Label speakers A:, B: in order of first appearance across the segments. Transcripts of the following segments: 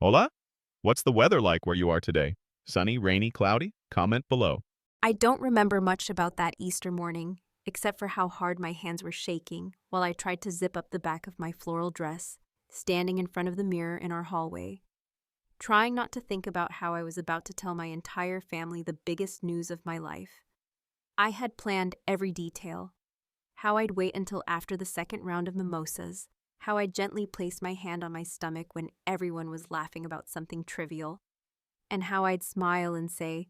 A: Hola? What's the weather like where you are today? Sunny, rainy, cloudy? Comment below.
B: I don't remember much about that Easter morning, except for how hard my hands were shaking while I tried to zip up the back of my floral dress, standing in front of the mirror in our hallway, trying not to think about how I was about to tell my entire family the biggest news of my life. I had planned every detail: how I'd wait until after the second round of mimosas, how I'd gently place my hand on my stomach when everyone was laughing about something trivial, and how I'd smile and say,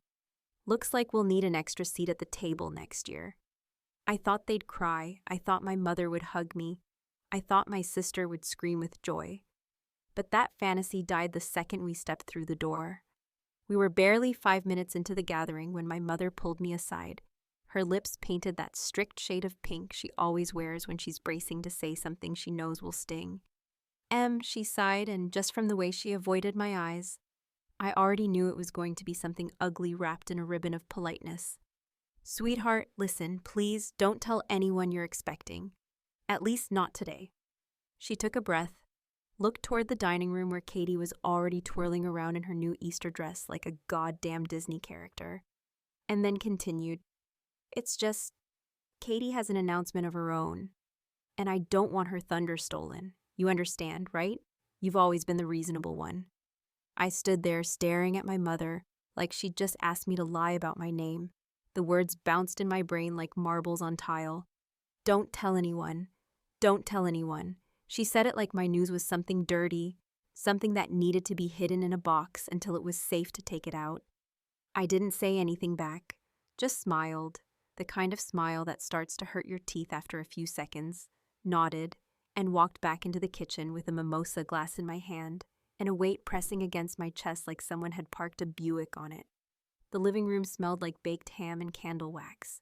B: "Looks like we'll need an extra seat at the table next year." I thought they'd cry. I thought my mother would hug me. I thought my sister would scream with joy. But that fantasy died the second we stepped through the door. We were barely 5 minutes into the gathering when my mother pulled me aside. Her lips painted that strict shade of pink she always wears when she's bracing to say something she knows will sting. She sighed, and just from the way she avoided my eyes, I already knew it was going to be something ugly wrapped in a ribbon of politeness. "Sweetheart, listen, please don't tell anyone you're expecting. At least not today." She took a breath, looked toward the dining room where Katie was already twirling around in her new Easter dress like a goddamn Disney character, and then continued, "It's just, Katie has an announcement of her own, and I don't want her thunder stolen. You understand, right? You've always been the reasonable one." I stood there staring at my mother like she'd just asked me to lie about my name. The words bounced in my brain like marbles on tile. "Don't tell anyone. Don't tell anyone." She said it like my news was something dirty, something that needed to be hidden in a box until it was safe to take it out. I didn't say anything back, just smiled, the kind of smile that starts to hurt your teeth after a few seconds, nodded, and walked back into the kitchen with a mimosa glass in my hand and a weight pressing against my chest like someone had parked a Buick on it. The living room smelled like baked ham and candle wax,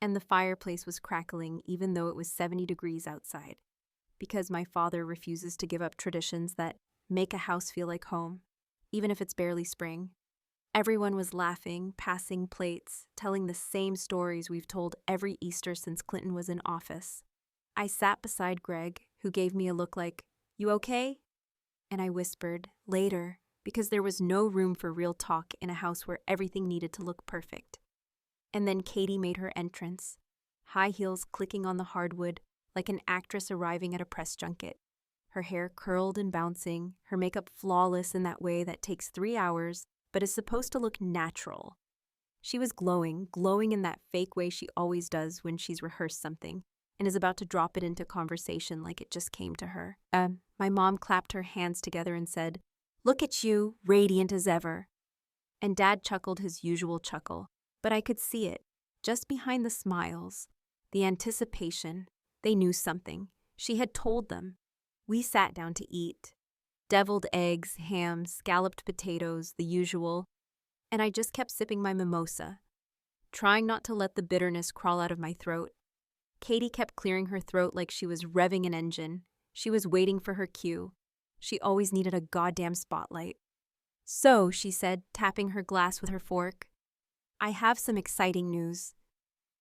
B: and the fireplace was crackling even though it was 70 degrees outside, because my father refuses to give up traditions that make a house feel like home, even if it's barely spring. Everyone was laughing, passing plates, telling the same stories we've told every Easter since Clinton was in office. I sat beside Greg, who gave me a look like, "You okay?" And I whispered, "Later," because there was no room for real talk in a house where everything needed to look perfect. And then Katie made her entrance, high heels clicking on the hardwood like an actress arriving at a press junket. Her hair curled and bouncing, her makeup flawless in that way that takes 3 hours but is supposed to look natural. She was glowing in that fake way she always does when she's rehearsed something and is about to drop it into conversation like it just came to her. My mom clapped her hands together and said, "Look at you, radiant as ever." And Dad chuckled his usual chuckle, but I could see it, just behind the smiles, the anticipation. They knew something. She had told them. We sat down to eat. Deviled eggs, ham, scalloped potatoes, the usual, and I just kept sipping my mimosa, trying not to let the bitterness crawl out of my throat. Katie kept clearing her throat like she was revving an engine. She was waiting for her cue. She always needed a goddamn spotlight. "So," she said, tapping her glass with her fork, "I have some exciting news."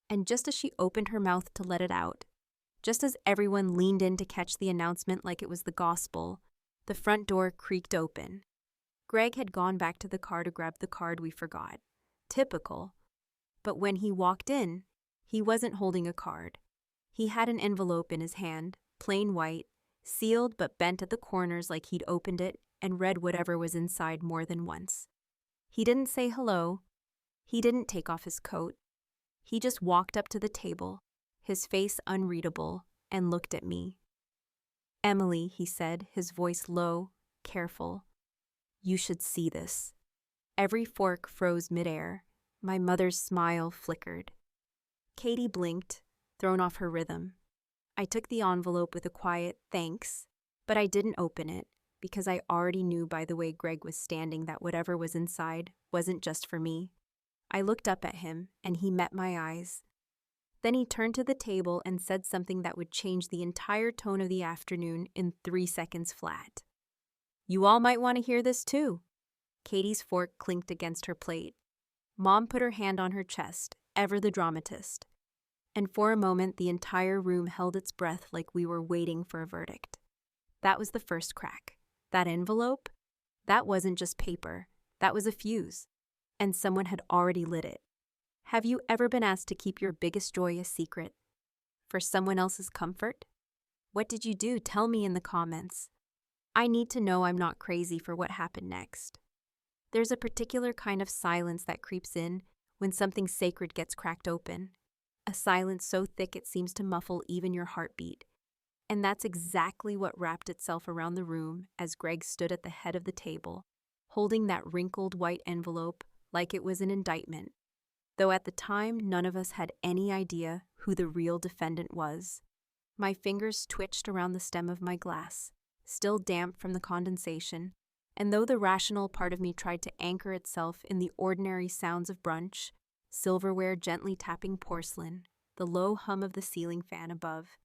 B: And just as she opened her mouth to let it out, just as everyone leaned in to catch the announcement like it was the gospel, the front door creaked open. Greg had gone back to the car to grab the card we forgot. Typical. But when he walked in, he wasn't holding a card. He had an envelope in his hand, plain white, sealed but bent at the corners like he'd opened it and read whatever was inside more than once. He didn't say hello. He didn't take off his coat. He just walked up to the table, his face unreadable, and looked at me. "Emily," he said, his voice low, careful, "you should see this." Every fork froze midair. My mother's smile flickered. Katie blinked, thrown off her rhythm. I took the envelope with a quiet thanks, but I didn't open it because I already knew by the way Greg was standing that whatever was inside wasn't just for me. I looked up at him, and he met my eyes. Then he turned to the table and said something that would change the entire tone of the afternoon in 3 seconds flat. "You all might want to hear this too." Katie's fork clinked against her plate. Mom put her hand on her chest, ever the dramatist. And for a moment, the entire room held its breath like we were waiting for a verdict. That was the first crack. That envelope? That wasn't just paper. That was a fuse. And someone had already lit it. Have you ever been asked to keep your biggest joy a secret? For someone else's comfort? What did you do? Tell me in the comments. I need to know I'm not crazy for what happened next. There's a particular kind of silence that creeps in when something sacred gets cracked open. A silence so thick it seems to muffle even your heartbeat. And that's exactly what wrapped itself around the room as Greg stood at the head of the table, holding that wrinkled white envelope like it was an indictment. Though at the time, none of us had any idea who the real defendant was. My fingers twitched around the stem of my glass, still damp from the condensation, and though the rational part of me tried to anchor itself in the ordinary sounds of brunch, silverware gently tapping porcelain, the low hum of the ceiling fan above,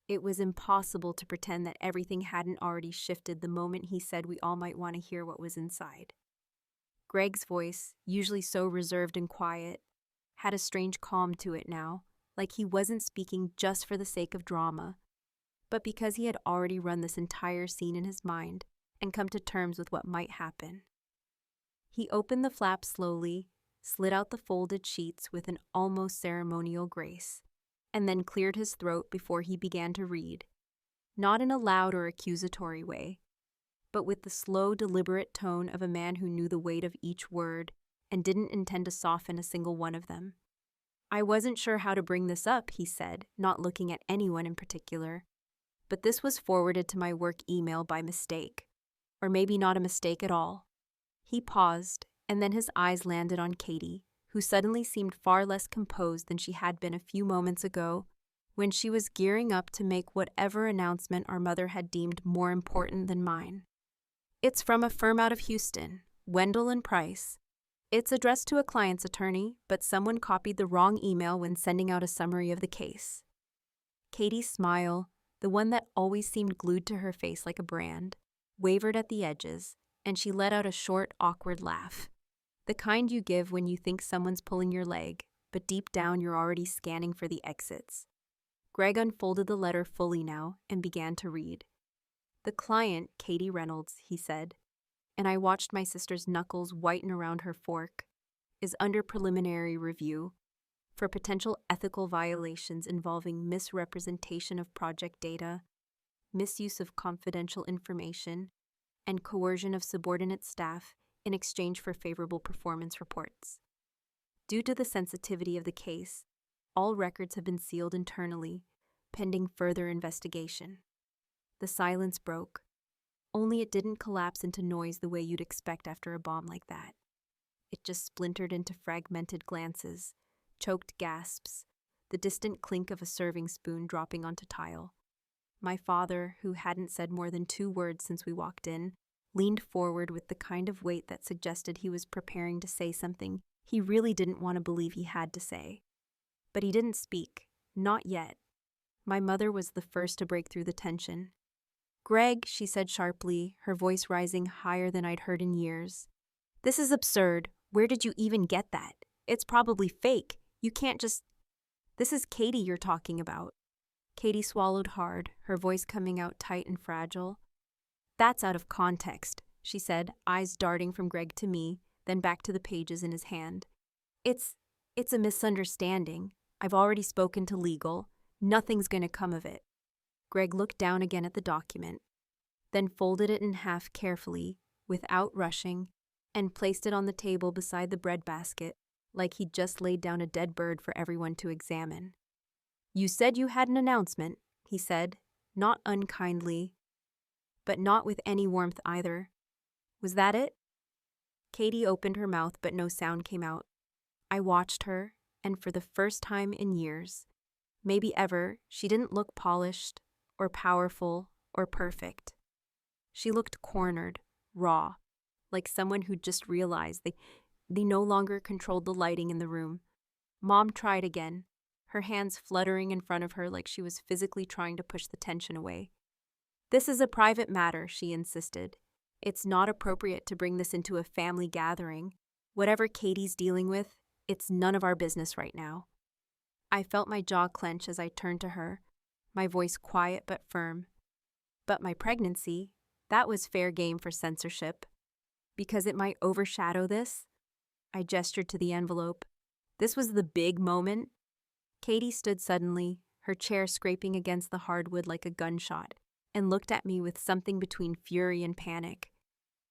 B: it was impossible to pretend that everything hadn't already shifted the moment he said we all might want to hear what was inside. Greg's voice, usually so reserved and quiet, had a strange calm to it now, like he wasn't speaking just for the sake of drama, but because he had already run this entire scene in his mind and come to terms with what might happen. He opened the flap slowly, slid out the folded sheets with an almost ceremonial grace, and then cleared his throat before he began to read, not in a loud or accusatory way, but with the slow, deliberate tone of a man who knew the weight of each word and didn't intend to soften a single one of them. I wasn't sure how to bring this up, he said, not looking at anyone in particular, but this was forwarded to my work email by mistake, or maybe not a mistake at all. He paused, and then his eyes landed on Katie, who suddenly seemed far less composed than she had been a few moments ago when she was gearing up to make whatever announcement our mother had deemed more important than mine. It's from a firm out of Houston, Wendell and Price. It's addressed to a client's attorney, but someone copied the wrong email when sending out a summary of the case. Katie's smile, the one that always seemed glued to her face like a brand, wavered at the edges, and she let out a short, awkward laugh. The kind you give when you think someone's pulling your leg, but deep down you're already scanning for the exits. Greg unfolded the letter fully now and began to read. The client, Katie Reynolds, he said, and I watched my sister's knuckles whiten around her fork, is under preliminary review for potential ethical violations involving misrepresentation of project data, misuse of confidential information, and coercion of subordinate staff in exchange for favorable performance reports. Due to the sensitivity of the case, all records have been sealed internally, pending further investigation. The silence broke, only it didn't collapse into noise the way you'd expect after a bomb like that. It just splintered into fragmented glances, choked gasps, the distant clink of a serving spoon dropping onto tile. My father, who hadn't said more than 2 words since we walked in, leaned forward with the kind of weight that suggested he was preparing to say something he really didn't want to believe he had to say. But he didn't speak, not yet. My mother was the first to break through the tension. "Greg," she said sharply, her voice rising higher than I'd heard in years. "This is absurd. Where did you even get that? It's probably fake. You can't just—" "This is Katie you're talking about." Katie swallowed hard, her voice coming out tight and fragile. "That's out of context," she said, eyes darting from Greg to me, then back to the pages in his hand. It's a misunderstanding. I've already spoken to legal. Nothing's going to come of it." Greg looked down again at the document, then folded it in half carefully, without rushing, and placed it on the table beside the breadbasket, like he'd just laid down a dead bird for everyone to examine. "You said you had an announcement," he said, not unkindly, but not with any warmth either. "Was that it?" Katie opened her mouth, but no sound came out. I watched her, and for the first time in years, maybe ever, she didn't look polished, or powerful, or perfect. She looked cornered, raw, like someone who'd just realized they no longer controlled the lighting in the room. Mom tried again, her hands fluttering in front of her like she was physically trying to push the tension away. "This is a private matter," she insisted. "It's not appropriate to bring this into a family gathering. Whatever Katie's dealing with, it's none of our business right now." I felt my jaw clench as I turned to her, my voice quiet but firm. "But my pregnancy, that was fair game for censorship. Because it might overshadow this? I gestured to the envelope. This was the big moment. Katie stood suddenly, her chair scraping against the hardwood like a gunshot, and looked at me with something between fury and panic.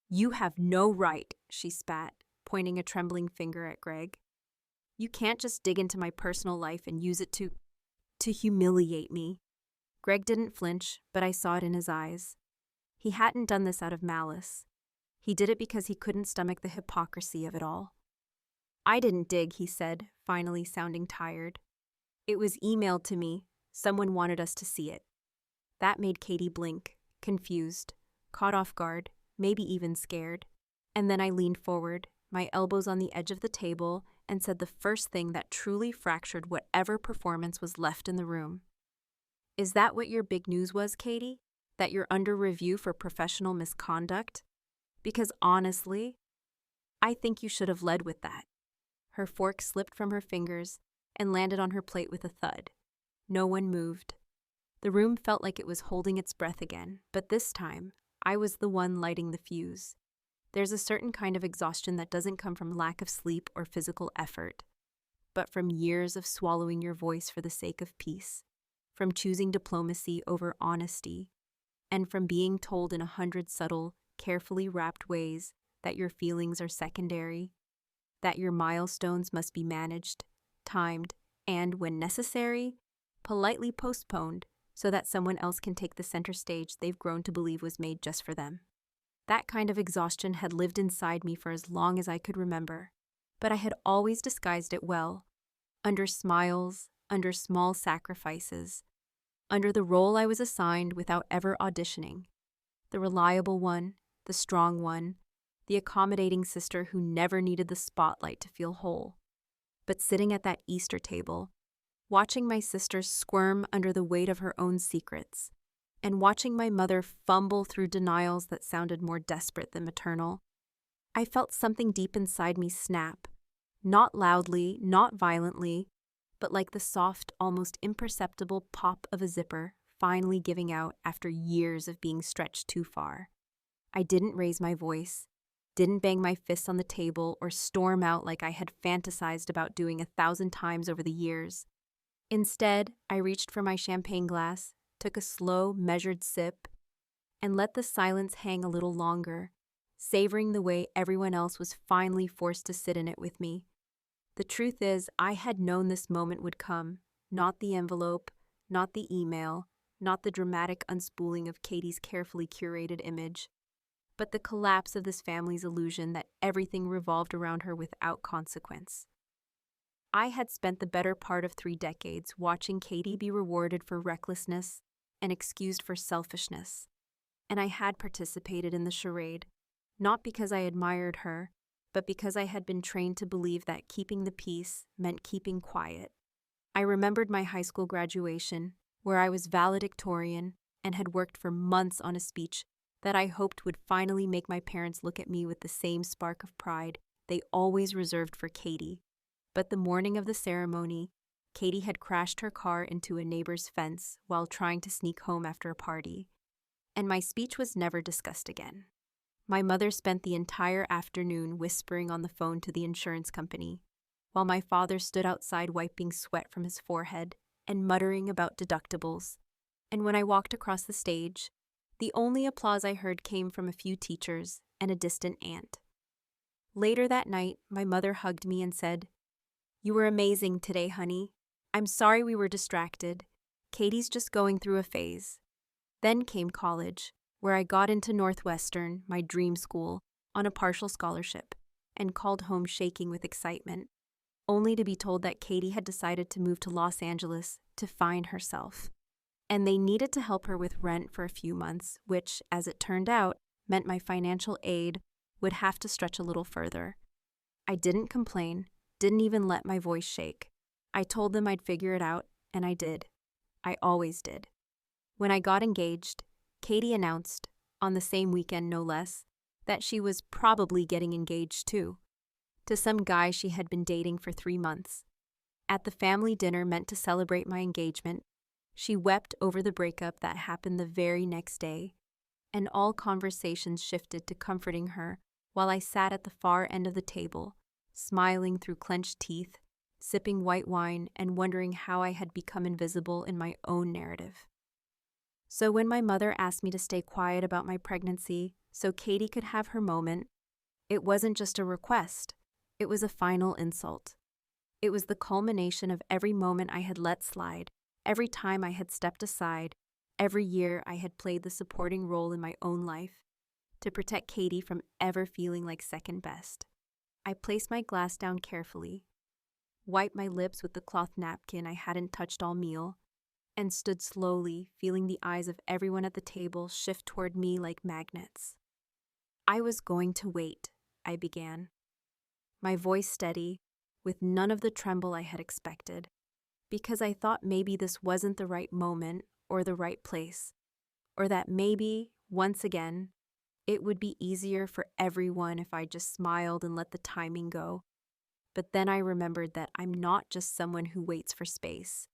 B: "You have no right," she spat, pointing a trembling finger at Greg. "You can't just dig into my personal life and use it to humiliate me." Greg didn't flinch, but I saw it in his eyes. He hadn't done this out of malice. He did it because he couldn't stomach the hypocrisy of it all. "I didn't dig," he said, finally sounding tired. "It was emailed to me. Someone wanted us to see it." That made Katie blink, confused, caught off guard, maybe even scared. And then I leaned forward, my elbows on the edge of the table, and said the first thing that truly fractured whatever performance was left in the room. "Is that what your big news was, Katie? That you're under review for professional misconduct? Because honestly, I think you should have led with that." Her fork slipped from her fingers and landed on her plate with a thud. No one moved. The room felt like it was holding its breath again, but this time, I was the one lighting the fuse. There's a certain kind of exhaustion that doesn't come from lack of sleep or physical effort, but from years of swallowing your voice for the sake of peace, from choosing diplomacy over honesty, and from being told in 100 subtle, carefully wrapped ways that your feelings are secondary, that your milestones must be managed, timed, and, when necessary, politely postponed so that someone else can take the center stage they've grown to believe was made just for them. That kind of exhaustion had lived inside me for as long as I could remember, but I had always disguised it well, under smiles, under small sacrifices, under the role I was assigned without ever auditioning. The reliable one, the strong one, the accommodating sister who never needed the spotlight to feel whole. But sitting at that Easter table, watching my sister squirm under the weight of her own secrets, and watching my mother fumble through denials that sounded more desperate than maternal, I felt something deep inside me snap, not loudly, not violently, but like the soft, almost imperceptible pop of a zipper finally giving out after years of being stretched too far. I didn't raise my voice, didn't bang my fists on the table or storm out like I had fantasized about doing 1,000 times over the years. Instead, I reached for my champagne glass, took a slow, measured sip, and let the silence hang a little longer, savoring the way everyone else was finally forced to sit in it with me. The truth is, I had known this moment would come, not the envelope, not the email, not the dramatic unspooling of Katie's carefully curated image, but the collapse of this family's illusion that everything revolved around her without consequence. I had spent the better part of 3 decades watching Katie be rewarded for recklessness and excused for selfishness, and I had participated in the charade, not because I admired her, but because I had been trained to believe that keeping the peace meant keeping quiet. I remembered my high school graduation, where I was valedictorian and had worked for months on a speech that I hoped would finally make my parents look at me with the same spark of pride they always reserved for Katie. But the morning of the ceremony, Katie had crashed her car into a neighbor's fence while trying to sneak home after a party, and my speech was never discussed again. My mother spent the entire afternoon whispering on the phone to the insurance company, while my father stood outside wiping sweat from his forehead and muttering about deductibles. And when I walked across the stage, the only applause I heard came from a few teachers and a distant aunt. Later that night, my mother hugged me and said, "You were amazing today, honey. I'm sorry we were distracted. Katie's just going through a phase." Then came college, where I got into Northwestern, my dream school, on a partial scholarship, and called home shaking with excitement, only to be told that Katie had decided to move to Los Angeles to find herself. And they needed to help her with rent for a few months, which, as it turned out, meant my financial aid would have to stretch a little further. I didn't complain, didn't even let my voice shake. I told them I'd figure it out, and I did. I always did. When I got engaged, Katie announced, on the same weekend no less, that she was probably getting engaged too, to some guy she had been dating for 3 months. At the family dinner meant to celebrate my engagement, she wept over the breakup that happened the very next day, and all conversations shifted to comforting her while I sat at the far end of the table, smiling through clenched teeth, sipping white wine, and wondering how I had become invisible in my own narrative. So when my mother asked me to stay quiet about my pregnancy so Katie could have her moment, it wasn't just a request, it was a final insult. It was the culmination of every moment I had let slide, every time I had stepped aside, every year I had played the supporting role in my own life to protect Katie from ever feeling like second best. I placed my glass down carefully, wiped my lips with the cloth napkin I hadn't touched all meal, and stood slowly, feeling the eyes of everyone at the table shift toward me like magnets. I was going to wait, I began, my voice steady, with none of the tremble I had expected, because I thought maybe this wasn't the right moment or the right place, or that maybe, once again, it would be easier for everyone if I just smiled and let the timing go. But then I remembered that I'm not just someone who waits for space.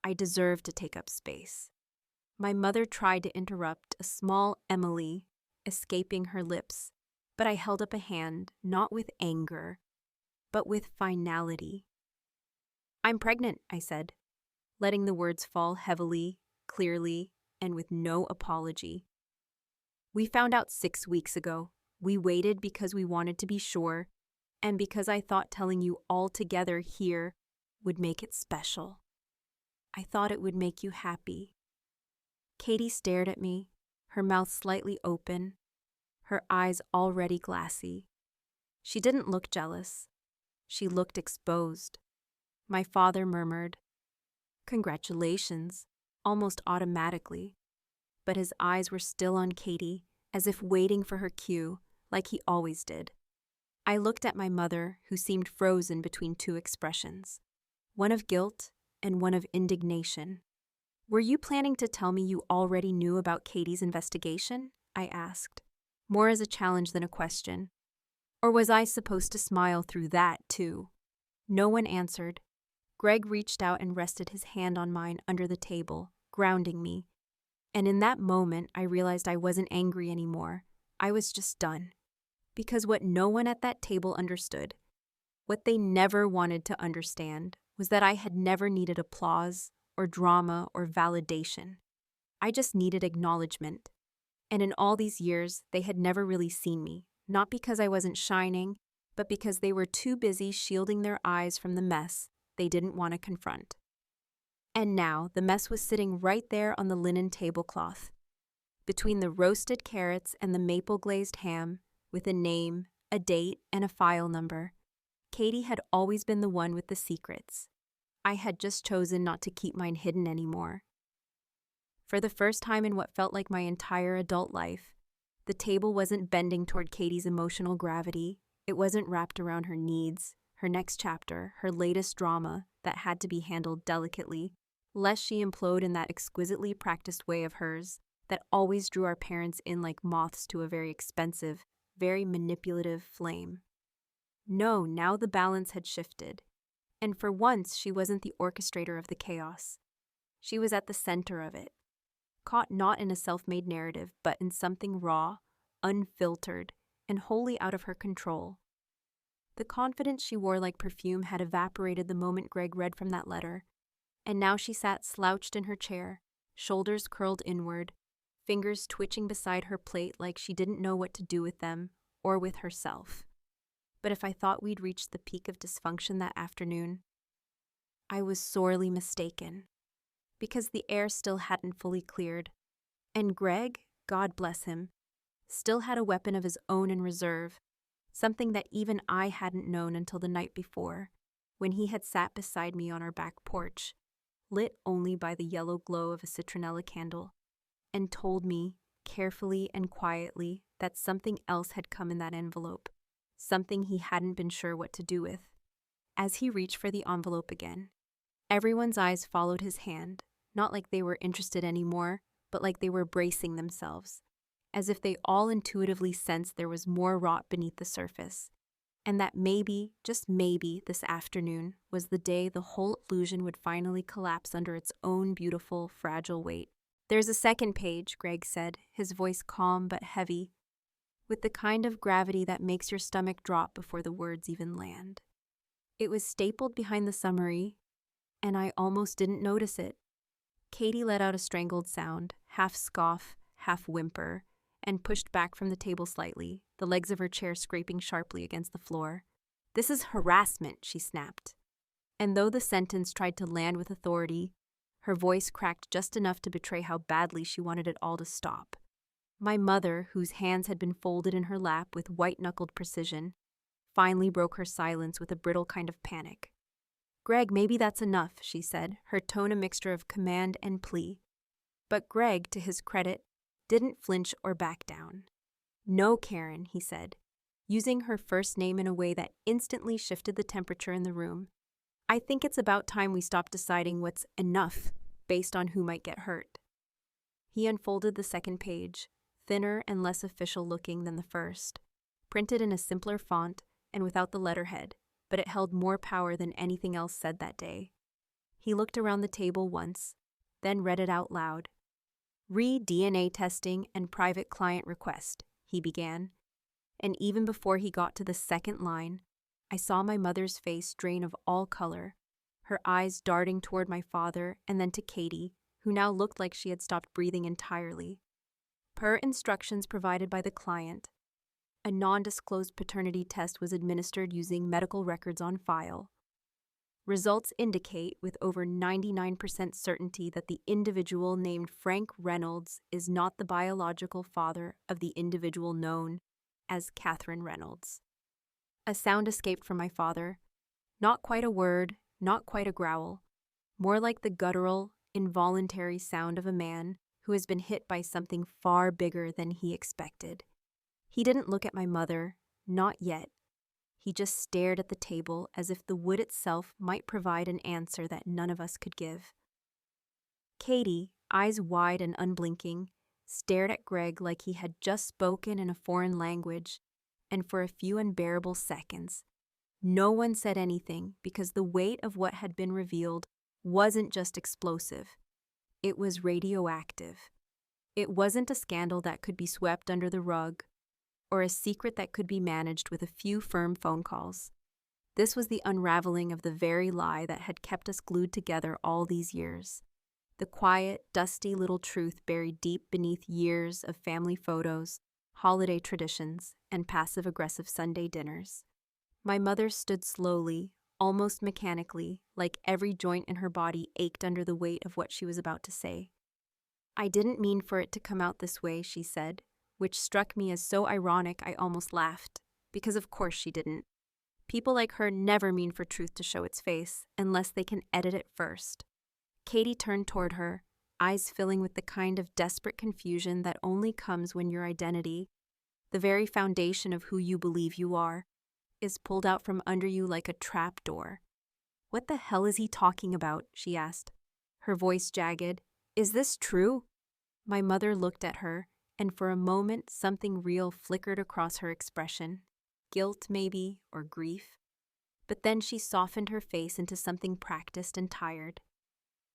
B: I deserve to take up space. My mother tried to interrupt a small Emily, escaping her lips, but I held up a hand, not with anger, but with finality. "I'm pregnant," I said, letting the words fall heavily, clearly, and with no apology. "We found out 6 weeks ago. We waited because we wanted to be sure, and because I thought telling you all together here would make it special. I thought it would make you happy." Katie stared at me, her mouth slightly open, her eyes already glassy. She didn't look jealous. She looked exposed. My father murmured, "Congratulations," almost automatically, but his eyes were still on Katie, as if waiting for her cue, like he always did. I looked at my mother, who seemed frozen between two expressions, one of guilt and one of indignation. "Were you planning to tell me you already knew about Katie's investigation?" I asked, more as a challenge than a question. Or was I supposed to smile through that, too? No one answered. Greg reached out and rested his hand on mine under the table, grounding me. And in that moment, I realized I wasn't angry anymore. I was just done. Because what no one at that table understood, what they never wanted to understand, was that I had never needed applause or drama or validation. I just needed acknowledgement. And in all these years, they had never really seen me, not because I wasn't shining, but because they were too busy shielding their eyes from the mess they didn't want to confront. And now the mess was sitting right there on the linen tablecloth, between the roasted carrots and the maple-glazed ham, with a name, a date, and a file number. Katie had always been the one with the secrets. I had just chosen not to keep mine hidden anymore. For the first time in what felt like my entire adult life, the table wasn't bending toward Katie's emotional gravity. It wasn't wrapped around her needs, her next chapter, her latest drama that had to be handled delicately, lest she implode in that exquisitely practiced way of hers that always drew our parents in like moths to a very expensive, very manipulative flame. No, now the balance had shifted. And for once, she wasn't the orchestrator of the chaos. She was at the center of it, caught not in a self-made narrative, but in something raw, unfiltered, and wholly out of her control. The confidence she wore like perfume had evaporated the moment Greg read from that letter, and now she sat slouched in her chair, shoulders curled inward, fingers twitching beside her plate like she didn't know what to do with them or with herself. But if I thought we'd reached the peak of dysfunction that afternoon, I was sorely mistaken, because the air still hadn't fully cleared, and Greg, God bless him, still had a weapon of his own in reserve, something that even I hadn't known until the night before, when he had sat beside me on our back porch, lit only by the yellow glow of a citronella candle, and told me, carefully and quietly, that something else had come in that envelope, something he hadn't been sure what to do with. As he reached for the envelope again, everyone's eyes followed his hand, not like they were interested anymore, but like they were bracing themselves, as if they all intuitively sensed there was more rot beneath the surface, and that maybe, just maybe, this afternoon was the day the whole illusion would finally collapse under its own beautiful, fragile weight. "There's a second page," Greg said, his voice calm but heavy. with the kind of gravity that makes your stomach drop before the words even land. It was stapled behind the summary, and I almost didn't notice it. Katie let out a strangled sound, half scoff, half whimper, and pushed back from the table slightly, the legs of her chair scraping sharply against the floor. "This is harassment," she snapped. And though the sentence tried to land with authority, her voice cracked just enough to betray how badly she wanted it all to stop. My mother, whose hands had been folded in her lap with white-knuckled precision, finally broke her silence with a brittle kind of panic. "Greg, maybe that's enough," she said, her tone a mixture of command and plea. But Greg, to his credit, didn't flinch or back down. "No, Karen," he said, using her first name in a way that instantly shifted the temperature in the room. "I think it's about time we stop deciding what's enough based on who might get hurt." He unfolded the second page, thinner and less official looking than the first, printed in a simpler font and without the letterhead, but it held more power than anything else said that day. He looked around the table once, then read it out loud. "Re-DNA testing and private client request," he began, and even before he got to the second line, I saw my mother's face drain of all color, her eyes darting toward my father and then to Katie, who now looked like she had stopped breathing entirely. Per instructions provided by the client, a non-disclosed paternity test was administered using medical records on file. Results indicate with over 99% certainty that the individual named Frank Reynolds is not the biological father of the individual known as Catherine Reynolds. A sound escaped from my father. Not quite a word, not quite a growl, more like the guttural, involuntary sound of a man who has been hit by something far bigger than he expected. He didn't look at my mother, not yet. He just stared at the table as if the wood itself might provide an answer that none of us could give. Katie, eyes wide and unblinking, stared at Greg like he had just spoken in a foreign language, and for a few unbearable seconds, no one said anything because the weight of what had been revealed wasn't just explosive. It was radioactive. It wasn't a scandal that could be swept under the rug, or a secret that could be managed with a few firm phone calls. This was the unraveling of the very lie that had kept us glued together all these years. The quiet, dusty little truth buried deep beneath years of family photos, holiday traditions, and passive-aggressive Sunday dinners. My mother stood slowly, almost mechanically, like every joint in her body ached under the weight of what she was about to say. "I didn't mean for it to come out this way," she said, which struck me as so ironic I almost laughed, because of course she didn't. People like her never mean for truth to show its face unless they can edit it first. Katie turned toward her, eyes filling with the kind of desperate confusion that only comes when your identity, the very foundation of who you believe you are, is pulled out from under you like a trap door. "What the hell is he talking about?" she asked, her voice jagged. "Is this true?" My mother looked at her, and for a moment something real flickered across her expression. Guilt, maybe, or grief. But then she softened her face into something practiced and tired.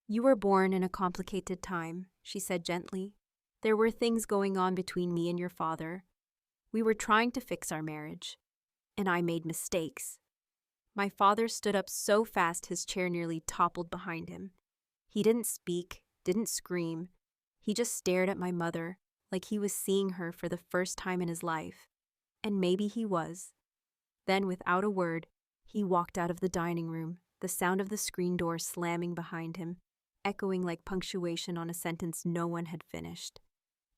B: "You were born in a complicated time," she said gently. "There were things going on between me and your father. We were trying to fix our marriage. And I made mistakes." My father stood up so fast his chair nearly toppled behind him. He didn't speak, didn't scream. He just stared at my mother, like he was seeing her for the first time in his life. And maybe he was. Then, without a word, he walked out of the dining room, the sound of the screen door slamming behind him, echoing like punctuation on a sentence no one had finished.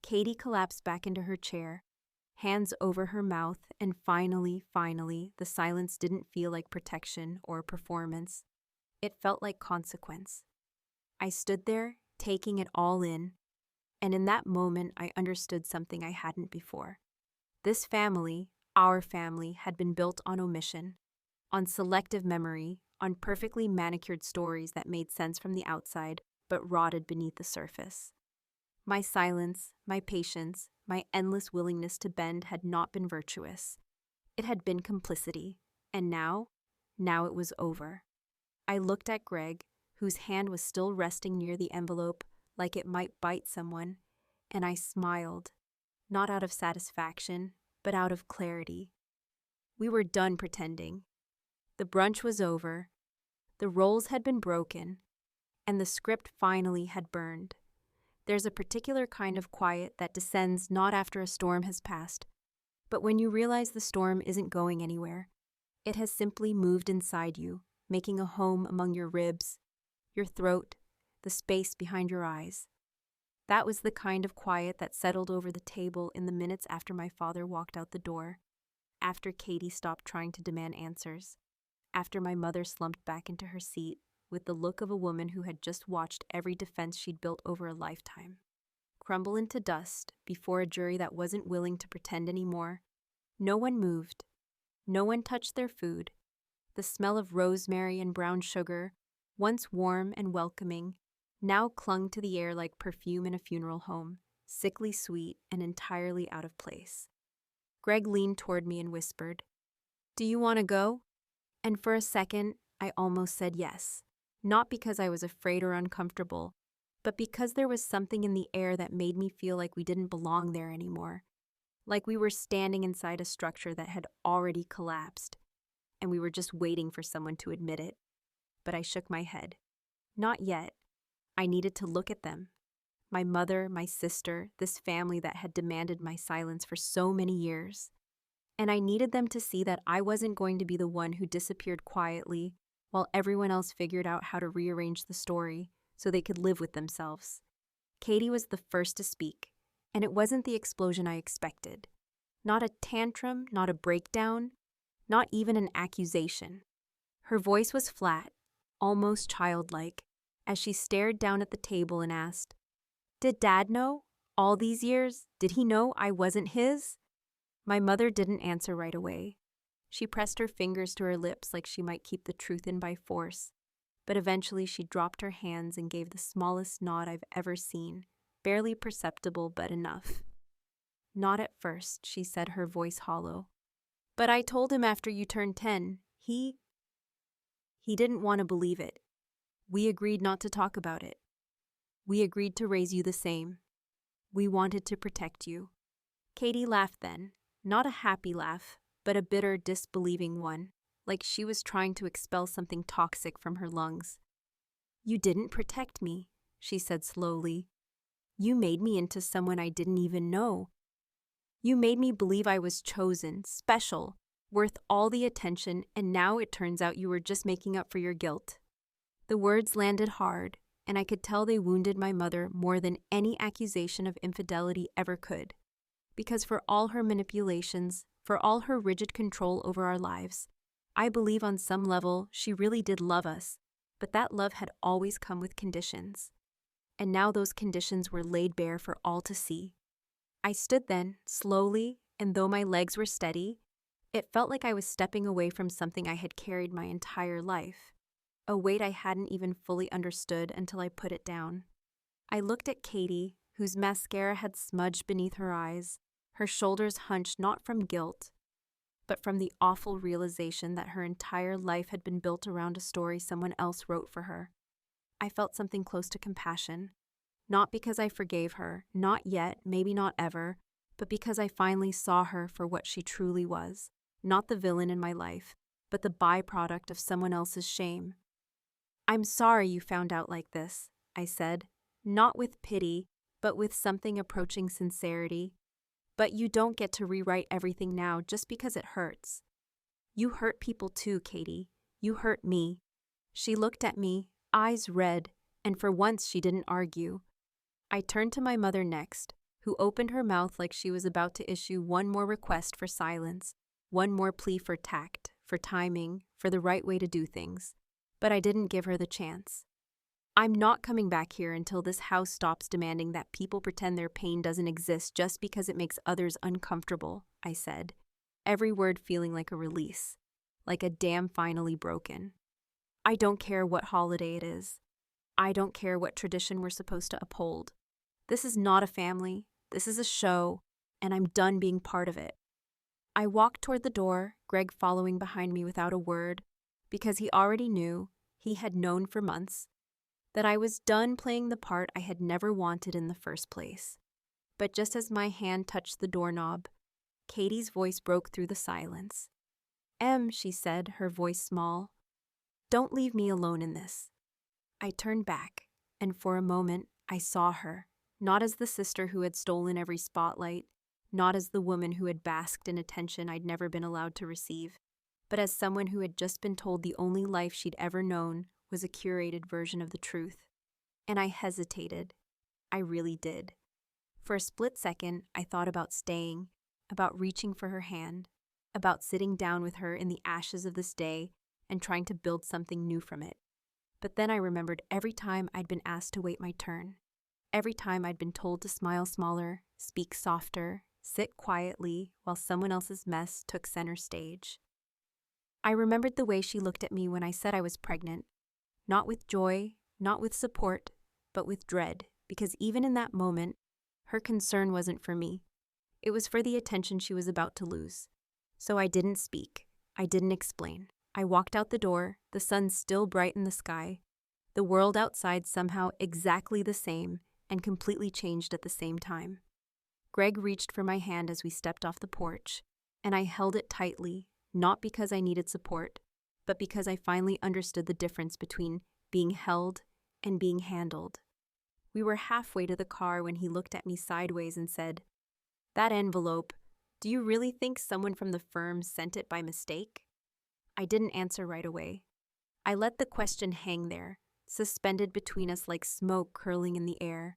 B: Katie collapsed back into her chair, hands over her mouth, and finally, the silence didn't feel like protection or performance. It felt like consequence. I stood there, taking it all in, and in that moment I understood something I hadn't before. This family, our family, had been built on omission, on selective memory, on perfectly manicured stories that made sense from the outside but rotted beneath the surface. My silence, my patience, my endless willingness to bend had not been virtuous. It had been complicity, and now it was over. I looked at Greg, whose hand was still resting near the envelope like it might bite someone, and I smiled, not out of satisfaction, but out of clarity. We were done pretending. The brunch was over, the roles had been broken, and the script finally had burned. There's a particular kind of quiet that descends not after a storm has passed, but when you realize the storm isn't going anywhere. It has simply moved inside you, making a home among your ribs, your throat, the space behind your eyes. That was the kind of quiet that settled over the table in the minutes after my father walked out the door, after Katie stopped trying to demand answers, after my mother slumped back into her seat with the look of a woman who had just watched every defense she'd built over a lifetime crumble into dust before a jury that wasn't willing to pretend anymore. No one moved. No one touched their food. The smell of rosemary and brown sugar, once warm and welcoming, now clung to the air like perfume in a funeral home, sickly sweet and entirely out of place. Greg leaned toward me and whispered, "Do you want to go?" And for a second, I almost said yes, not because I was afraid or uncomfortable, but because there was something in the air that made me feel like we didn't belong there anymore, like we were standing inside a structure that had already collapsed, and we were just waiting for someone to admit it. But I shook my head. Not yet. I needed to look at them. My mother, my sister, this family that had demanded my silence for so many years. And I needed them to see that I wasn't going to be the one who disappeared quietly while everyone else figured out how to rearrange the story so they could live with themselves. Katie was the first to speak, and it wasn't the explosion I expected. Not a tantrum, not a breakdown, not even an accusation. Her voice was flat, almost childlike, as she stared down at the table and asked, "Did Dad know? All these years? Did he know I wasn't his?" My mother didn't answer right away. She pressed her fingers to her lips like she might keep the truth in by force, but eventually she dropped her hands and gave the smallest nod I've ever seen, barely perceptible but enough. "Not at first," she said, her voice hollow. "But I told him after you turned 10. He didn't want to believe it. We agreed not to talk about it. We agreed to raise you the same. We wanted to protect you." Katie laughed then, not a happy laugh, but a bitter, disbelieving one, like she was trying to expel something toxic from her lungs. "You didn't protect me," she said slowly. "You made me into someone I didn't even know. You made me believe I was chosen, special, worth all the attention, and now it turns out you were just making up for your guilt." The words landed hard, and I could tell they wounded my mother more than any accusation of infidelity ever could. Because for all her manipulations, for all her rigid control over our lives, I believe on some level she really did love us, but that love had always come with conditions. And now those conditions were laid bare for all to see. I stood then, slowly, and though my legs were steady, it felt like I was stepping away from something I had carried my entire life, a weight I hadn't even fully understood until I put it down. I looked at Katie, whose mascara had smudged beneath her eyes, her shoulders hunched not from guilt, but from the awful realization that her entire life had been built around a story someone else wrote for her. I felt something close to compassion, not because I forgave her, not yet, maybe not ever, but because I finally saw her for what she truly was, not the villain in my life, but the byproduct of someone else's shame. "I'm sorry you found out like this," I said, not with pity, but with something approaching sincerity. "But you don't get to rewrite everything now just because it hurts. You hurt people too, Katie. You hurt me." She looked at me, eyes red, and for once she didn't argue. I turned to my mother next, who opened her mouth like she was about to issue one more request for silence, one more plea for tact, for timing, for the right way to do things. But I didn't give her the chance. "I'm not coming back here until this house stops demanding that people pretend their pain doesn't exist just because it makes others uncomfortable," I said, every word feeling like a release, like a dam finally broken. "I don't care what holiday it is. I don't care what tradition we're supposed to uphold. This is not a family. This is a show, and I'm done being part of it." I walked toward the door, Greg following behind me without a word, because he already knew, he had known for months, that I was done playing the part I had never wanted in the first place. But just as my hand touched the doorknob, Katie's voice broke through the silence. She said, her voice small. Don't leave me alone in this. I turned back, and for a moment, I saw her, not as the sister who had stolen every spotlight, not as the woman who had basked in attention I'd never been allowed to receive, but as someone who had just been told the only life she'd ever known was a curated version of the truth. And I hesitated. I really did. For a split second, I thought about staying, about reaching for her hand, about sitting down with her in the ashes of this day and trying to build something new from it. But then I remembered every time I'd been asked to wait my turn, every time I'd been told to smile smaller, speak softer, sit quietly while someone else's mess took center stage. I remembered the way she looked at me when I said I was pregnant, not with joy, not with support, but with dread, because even in that moment, her concern wasn't for me. It was for the attention she was about to lose. So I didn't speak. I didn't explain. I walked out the door, the sun still bright in the sky, the world outside somehow exactly the same and completely changed at the same time. Greg reached for my hand as we stepped off the porch, and I held it tightly, not because I needed support, but because I finally understood the difference between being held and being handled. We were halfway to the car when he looked at me sideways and said, "That envelope, do you really think someone from the firm sent it by mistake?" I didn't answer right away. I let the question hang there, suspended between us like smoke curling in the air.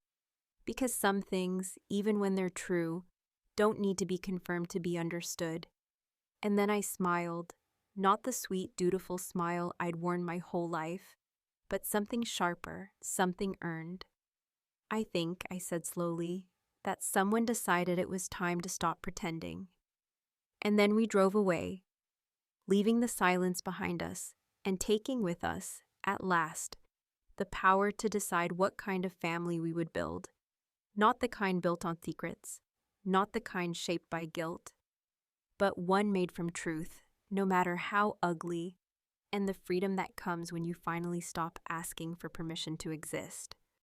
B: Because some things, even when they're true, don't need to be confirmed to be understood. And then I smiled, not the sweet, dutiful smile I'd worn my whole life, but something sharper, something earned. I think, I said slowly, that someone decided it was time to stop pretending. And then we drove away, leaving the silence behind us and taking with us, at last, the power to decide what kind of family we would build. Not the kind built on secrets, not the kind shaped by guilt, but one made from truth, no matter how ugly, and the freedom that comes when you finally stop asking for permission to exist.